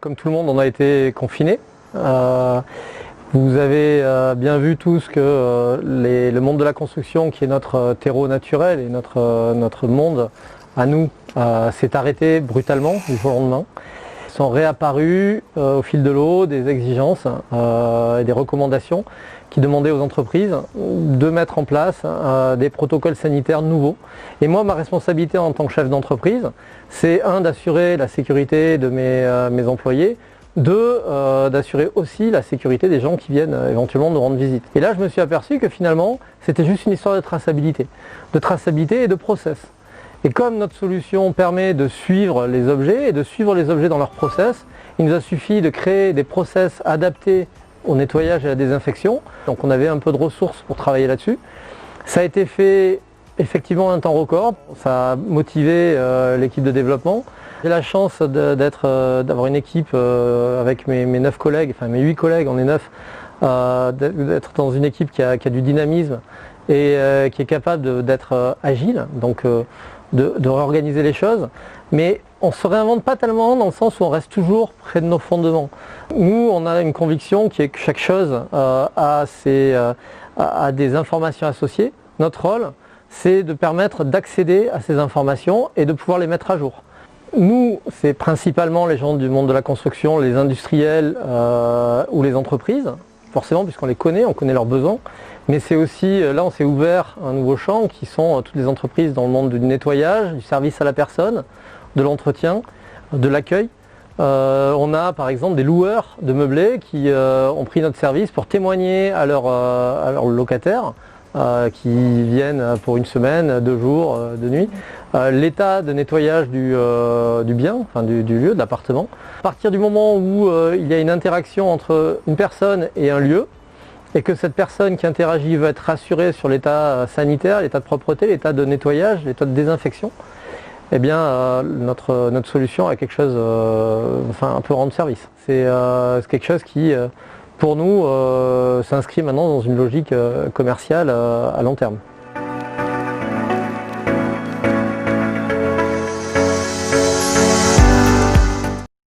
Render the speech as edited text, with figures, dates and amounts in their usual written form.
comme tout le monde, on a été confinés. Vous avez bien vu tous que le monde de la construction, qui est notre terreau naturel et notre monde à nous, s'est arrêté brutalement du jour au lendemain. Sont réapparus au fil de l'eau des exigences et des recommandations qui demandaient aux entreprises de mettre en place des protocoles sanitaires nouveaux. Et moi, ma responsabilité en tant que chef d'entreprise, c'est d'assurer la sécurité de mes employés, d'assurer aussi la sécurité des gens qui viennent éventuellement nous rendre visite. Et là, je me suis aperçu que finalement, c'était juste une histoire de traçabilité et de process. Et comme notre solution permet de suivre les objets et de suivre les objets dans leur process, il nous a suffi de créer des process adaptés au nettoyage et à la désinfection. Donc on avait un peu de ressources pour travailler là-dessus. Ça a été fait effectivement en un temps record. Ça a motivé l'équipe de développement. J'ai la chance d'avoir une équipe avec mes 9 collègues, enfin mes 8 collègues, on est 9, d'être dans une équipe qui a du dynamisme et qui est capable d'être agile. Donc de réorganiser les choses, mais on ne se réinvente pas tellement dans le sens où on reste toujours près de nos fondements. Nous, on a une conviction qui est que chaque chose a des informations associées. Notre rôle, c'est de permettre d'accéder à ces informations et de pouvoir les mettre à jour. Nous, c'est principalement les gens du monde de la construction, les industriels ou les entreprises, forcément puisqu'on les connaît, on connaît leurs besoins. Mais c'est aussi, là on s'est ouvert un nouveau champ qui sont toutes les entreprises dans le monde du nettoyage, du service à la personne, de l'entretien, de l'accueil. On a par exemple des loueurs de meublés qui ont pris notre service pour témoigner à leurs locataires qui viennent pour une semaine, 2 jours, 2 nuits, l'état de nettoyage du bien, enfin du lieu, de l'appartement. À partir du moment où il y a une interaction entre une personne et un lieu, et que cette personne qui interagit veut être rassurée sur l'état sanitaire, l'état de propreté, l'état de nettoyage, l'état de désinfection, eh bien notre solution a quelque chose, peut rendre service. C'est quelque chose qui, pour nous, s'inscrit maintenant dans une logique commerciale à long terme.